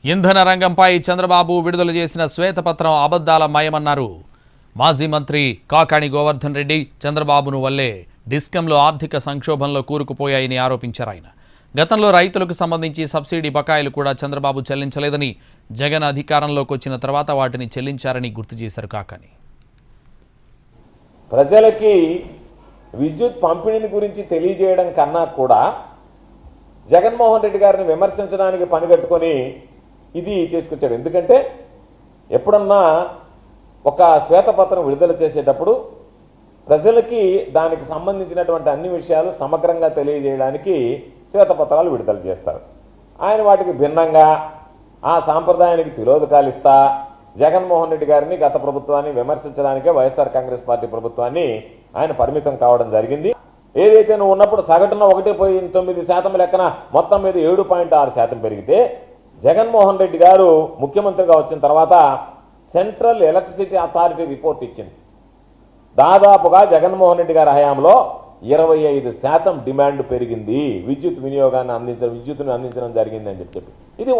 ఇంధన రంగంపై చంద్రబాబు విడుదల చేసిన శ్వేతపత్రం అబద్ధాల మయమన్నారు. మాజీ మంత్రి కాకాణి గోవర్ధన్ రెడ్డి చంద్రబాబును వల్లే డిస్కంలో ఆర్థిక సంక్షోభంలో కూరుకుపోయాయని ఆరోపించారు. ఆయన గతంలో రైతులకు సంబంధించి సబ్సిడీ బకాయిలు కూడా చంద్రబాబు చెల్లించలేదని, జగన్ అధికారంలోకి వచ్చిన తర్వాత వాటిని చెల్లించారని గుర్తు చేశారు కాకాణి. ప్రజలకి విద్యుత్ పంపిణీని గురించి తెలియజేయడం కన్నా కూడా జగన్మోహన్ రెడ్డి గారిని విమర్శించడానికి పనిగట్టుకొని ఇది తీసుకొచ్చాడు. ఎందుకంటే ఎప్పుడన్నా ఒక శ్వేతపత్రం విడుదల చేసేటప్పుడు ప్రజలకి దానికి సంబంధించినటువంటి అన్ని విషయాలు సమగ్రంగా తెలియజేయడానికి శ్వేతపత్రాలు విడుదల చేస్తారు. ఆయన వాటికి భిన్నంగా ఆ సాంప్రదాయానికి తిరోధకాలిస్తా జగన్మోహన్ రెడ్డి గారిని, గత ప్రభుత్వాన్ని విమర్శించడానికే వైఎస్ఆర్ కాంగ్రెస్ పార్టీ ప్రభుత్వాన్ని ఆయన పరిమితం కావడం జరిగింది. ఏదైతే నువ్వు ఉన్నప్పుడు సగటున 1.9% లెక్కన మొత్తం మీద 7.6% పెరిగితే, జగన్మోహన్ రెడ్డి గారు ముఖ్యమంత్రిగా వచ్చిన తర్వాత సెంట్రల్ ఎలక్ట్రిసిటీ అథారిటీ రిపోర్ట్ ఇచ్చింది. దాదాపుగా జగన్మోహన్ రెడ్డి గారి హయాంలో 25% డిమాండ్ పెరిగింది, విద్యుత్ వినియోగాన్ని విద్యుత్తును అందించడం జరిగింది అని చెప్పి ఇది